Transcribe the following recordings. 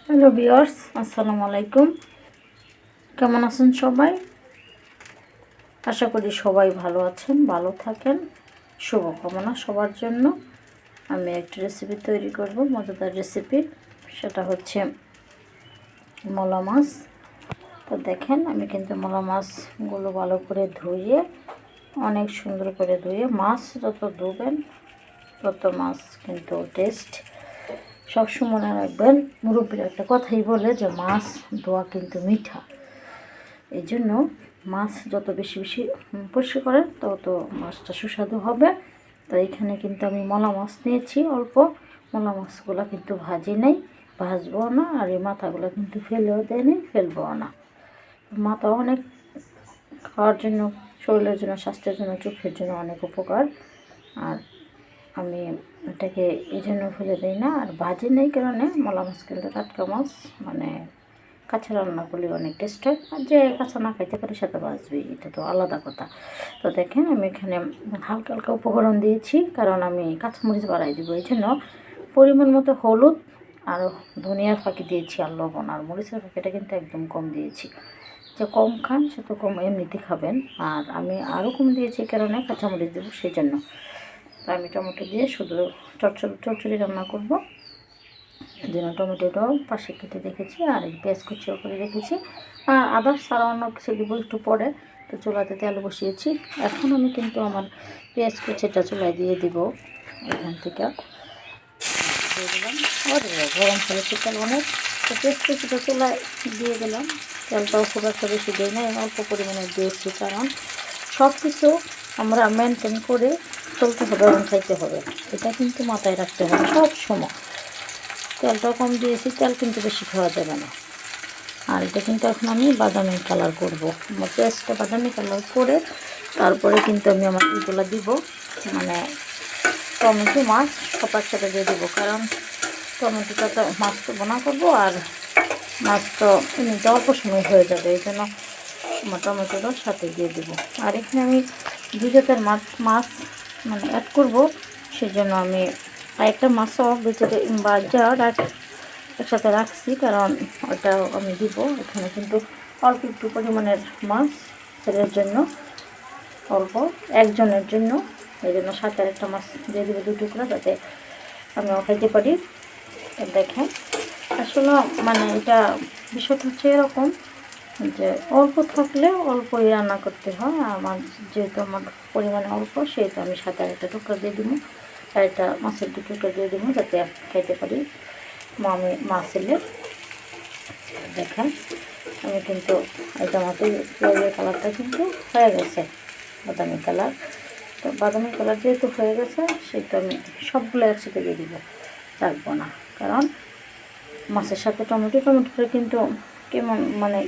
Hello viewers, আসসালামু আলাইকুম। কেমন আছেন সবাই? আশা করি সবাই ভালো আছেন, ভালো থাকেন। শুভকামনা সবার জন্য। আমি একটা রেসিপি তৈরি করব, মজাদার রেসিপি। সেটা হচ্ছে মলা মাছ। তো দেখেন, আমি কিন্তু মলা মাছগুলো ভালো করে ধুয়ে, অনেক সুন্দর করে ধুয়ে, মাছ যত ধুবেন তত মাছ কিন্তু টেস্ট। সবসময় মনে রাখবেন, মুরব্বীরা একটা কথাই বলে যে মাছ ধোয়া কিন্তু মিঠা। এই জন্য মাছ যত বেশি বেশি পরিষ্কার করেন তত মাছটা সুস্বাদু হবে। তো এখানে কিন্তু আমি মলা মাছ নিয়েছি অল্প। মলা মাছগুলো কিন্তু ভাজি নেই, ভাজবো না। আর এই মাথাগুলো কিন্তু ফেলেও দেয়নি, ফেলবো না। মাথা অনেক খাওয়ার জন্য, শরীরের জন্য, স্বাস্থ্যের জন্য, চোখের জন্য অনেক উপকার। আর আমি এটাকে এই জন্য ফেলে দিই না। আর ভাজি নেই কারণে মলা মাছ কিন্তু টাটকা মাছ, মানে কাঁচা রান্না করলে অনেক টেস্ট হয়। আর যে কাঁচা না খাইতে পারে সাথে বাঁচবে, এটা তো আলাদা কথা। তো দেখেন, আমি এখানে হালকা হালকা উপকরণ দিয়েছি, কারণ আমি কাঁচামরিচ বাড়াই দিব। এই জন্য পরিমাণ মতো হলুদ আর ধনিয়ার ফাঁকি দিয়েছি, আর লবণ আর মরিচের ফাঁকিটা কিন্তু একদম কম দিয়েছি। যে কম খান সে তো কম এমনিতে খাবেন। আর আমি আরও কম দিয়েছি কারণে কাঁচামরিচ দেবো, সেই জন্য। তো আমি টমেটো দিয়ে শুধু চচ্চড়ি রান্না করব। এই জন্য টমেটোটাও পাশে কেটে রেখেছি, আর এই পেঁয়াজ কুচিও করে রেখেছি। আদা ছাড়া অন্য কিছু দিব একটু পরে। তো চুলাতে তেল বসিয়েছি। এখন আমি কিন্তু আমার পেঁয়াজ কুচিটা চুলায় দিয়ে দিব। এখান থেকে দিয়ে দিলাম, গরম করেছি তেল অনেক। তো পেঁয়াজ কুচিটা চুলায় দিয়ে দিলাম। তেলটাও খুব একটা বেশি দিই না, অল্প পরিমাণে দিয়েছি, কারণ সব কিছু আমরা মেনটেন করে চলতে হবে এবং খাইতে হবে। এটা কিন্তু মাথায় রাখতে হবে সব সময়। তেলটা কম দিয়েছি, তেল কিন্তু বেশি খাওয়া যাবে না। আর এটা কিন্তু এখন আমি বাদামি কালার করবো। আমার পেঁয়াজটা বাদামি কালার করে তারপরে কিন্তু আমি আমার এগুলো দিব, মানে টমেটো মাছ সব একসাথে দিয়ে দেবো। কারণ টমেটোটা তো মাছ তো বোনা করবো, আর মাছ তো এমনিতে অল্প সময় হয়ে যাবে। এই জন্য আমার টমেটোটাও সাথে দিয়ে দেবো। আর এখানে আমি দুই জাতের মাছ মানে অ্যাড করবো। সেই জন্য আমি একটা মাছও ভিতরে বাজার একসাথে রাখছি, কারণ ওটাও আমি দিব এখানে। কিন্তু অল্প একটু পরিমাণের মাছ ছেলের জন্য, অল্প একজনের জন্য। এই জন্য সাথে একটা মাছ দিয়ে দেবো, 2 টুকরা, যাতে আমিও খাইতে পারি। দেখেন, আসলে মানে এটা বিষয়টা হচ্ছে এরকম যে অল্প থাকলে অল্পই রান্না করতে হয়। আমার যেহেতু আমার পরিমাণে অল্প, সেহেতু আমি সাথে একটা টুকরা দিয়ে দেবো, আর একটা মাছের 2 টুকরা দিয়ে দেবো, যাতে খাইতে পারি মাছ এলে। দেখেন, আমি কিন্তু এটা আমাদের পেঁয়াজের কালারটা কিন্তু হয়ে গেছে বাদামি কালার। তো বাদামি কালার যেহেতু হয়ে গেছে, সেহেতু আমি সবগুলো একসাথে দিয়ে দিব, রাখবো না। কারণ মাছের সাথে টমেটোটা কিন্তু কেমন মানে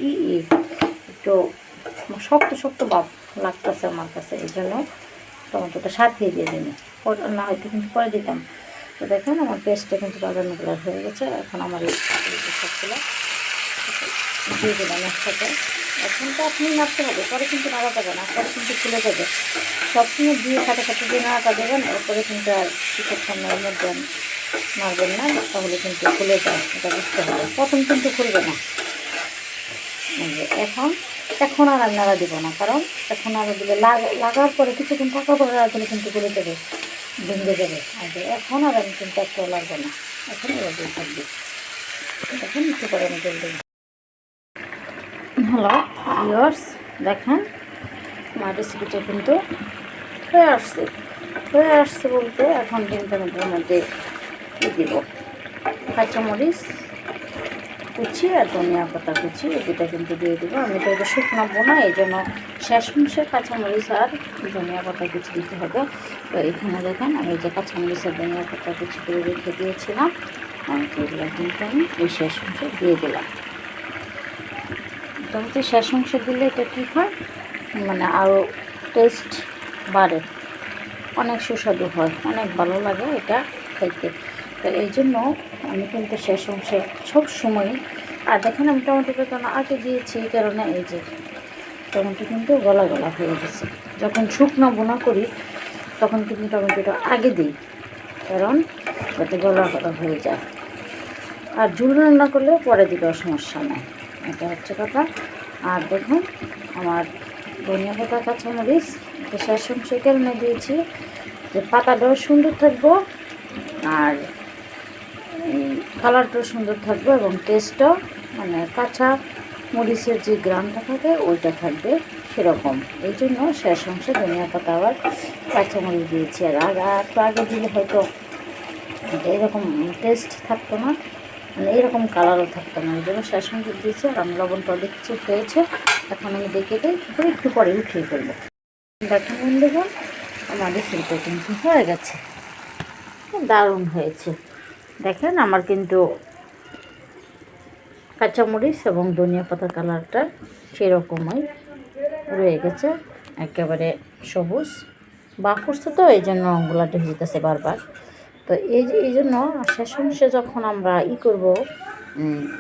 একটু শক্ত শক্ত ভাব লাগতেছে আমার কাছে। এই জন্য টমেটোটা সাথেই দিয়ে দিন, না হয়তো কিন্তু পরে দিতাম। তো দেখেন, আমার পেস্টটা কিন্তু বাদামি কালার হয়ে গেছে। এখন আমার এই সবগুলো দিয়ে দিলাম একসাথে। এখন তো আপনি নাড়তে হবে, পরে কিন্তু নাড়া যাবে না, পরে কিন্তু খুলে যাবে। সবসময় দিয়ে সাথে সাথে দিয়ে নাড়াটা দেবেন, এরপরে কিন্তু আর কিছুক্ষণ মধ্যে নাড়বেন না, তাহলে কিন্তু খুলে যায়। এটা বুঝতে হবে, প্রথম কিন্তু খুলবে না। এখন এখন আর নাড়া দিব না, কারণ এখন নাড়া দিলে লাগার পরে কিছুক্ষণ থাকার পরে নাড়া দিলে কিন্তু খুলে যাবে, ভেঙে যাবে। আর এখন আর আমি কিন্তু একটু লাগবে না, এখন এভাবে থাকবে। দেখেন একটু করে আমি জল দিই। হ্যালো ভিউয়ার্স, দেখেন আমার রেসিপিটা কিন্তু হয়ে আসছে বলতে এখন কিন্তু আমি এর মধ্যে দিব কাঁচামরিচ কুচি আর ধনিয়া পাতা কুচি, এই দুটা কিন্তু দিয়ে দেবো। আমি তো এটা শুকনো বোনা, এই জন্য শেষ অংশে কাঁচামরিচ আর ধনিয়া পাতা কুচি দিতে হবে। তো এখানে দেখেন, আমি যে কাঁচামরিচ আর ধনিয়া পাতা কুচি করে রেখে দিয়েছিলাম, আমি তো এগুলো কিন্তু আমি এই শেষ অংশে দিয়ে দিলাম। এটা হচ্ছে শেষ অংশে দিলে এটা কী হয়, মানে আরও টেস্ট বাড়ে, অনেক সুস্বাদু হয়, অনেক ভালো লাগে এটা খাইতে। তো এই জন্য আমি কিন্তু শেষ অংশে সব সময়। আর দেখেন, আমি টমেটোটা কেন আগে দিয়েছি, এই কারণে এই যে টমেটো কিন্তু গলা গলা হয়ে গেছে। যখন শুকনো বোনা করি তখন কিন্তু টমেটোটা আগে দিই, কারণ যাতে গলা গলা হয়ে যায়। আর ঝুল রান্না করলে পরে দিলেও সমস্যা নেই, এটা হচ্ছে কথা। আর দেখুন আমার ধনিয়া পাতা কাঁচামরিচ শেষম সে কারণে দিয়েছি যে পাতাটাও সুন্দর থাকবো আর কালারটাও সুন্দর থাকবে এবং টেস্টটাও মানে কাঁচা মরিচের যে গ্রামটা থাকে ওইটা থাকবে সেরকম। এই জন্য শেষ অংশে ধনিয়া পাতা আবার কাঁচামরিচ দিয়েছি। আর একটু আগে দিলে হয়তো এরকম টেস্ট থাকতো না, মানে এরকম কালারও থাকতো না। এই জন্য শেষ অংশে দিয়েছি। আর আমি লবণটা দেখছি হয়েছে, এখন আমি দেখে দিই একটু পরে উঠিয়ে ফেলবো। দেখুন দেখুন আমার রেসিপিটা কিন্তু হয়ে গেছে, দারুণ হয়েছে। দেখেন আমার কিন্তু কাঁচামরিচ এবং ধনিয়া পাতা কালারটা সেরকমই রয়ে গেছে, একেবারে সবুজ বা করছে, তো এই জন্য গোলাটি হইতেছে বারবার। তো এই জন্য শেষ অংশে যখন আমরা করব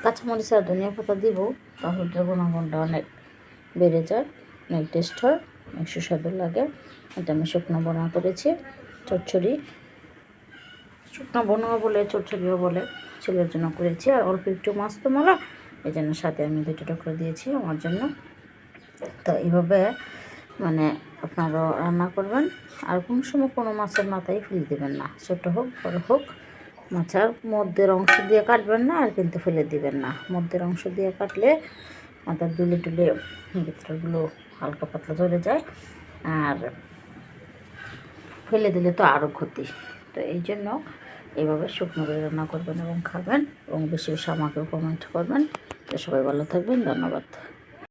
কাঁচামরিচ আর ধনিয়া পাতা দিব, তাহলে এটার গুণাগুণটা অনেক বেড়ে যায়, অনেক টেস্ট হয়, অনেক সুস্বাদু লাগে। এটা আমি শুকনো বোনা করেছি, চচ্চড়ি শুকনো বোনাও বলে চচ্চড়িও বলে, ছেলের জন্য করেছি। আর অল্প একটু মাছ তো মালা, এই জন্য সাথে আমি 2টা টুকরো দিয়েছি আমার জন্য। তো এইভাবে মানে আপনারাও রান্না করবেন। আর কোনো সময় কোনো মাছের মাথায় ফেলে দেবেন না, ছোটো হোক বড়ো হোক, মাছের মধ্যের অংশ দিয়ে কাটবেন না আর কিন্তু ফেলে দিবেন না। মধ্যের অংশ দিয়ে কাটলে মাথার দুলে টুলে ভিতরগুলো হালকা পাতলা চলে যায়, আর ফেলে দিলে তো আরও ক্ষতি। তো এই জন্য এইভাবে শুকনো করে রান্না করবেন এবং খাবেন, এবং বেশি বেশি আমাকেও কমেন্ট করবেন। তো সবাই ভালো থাকবেন, ধন্যবাদ।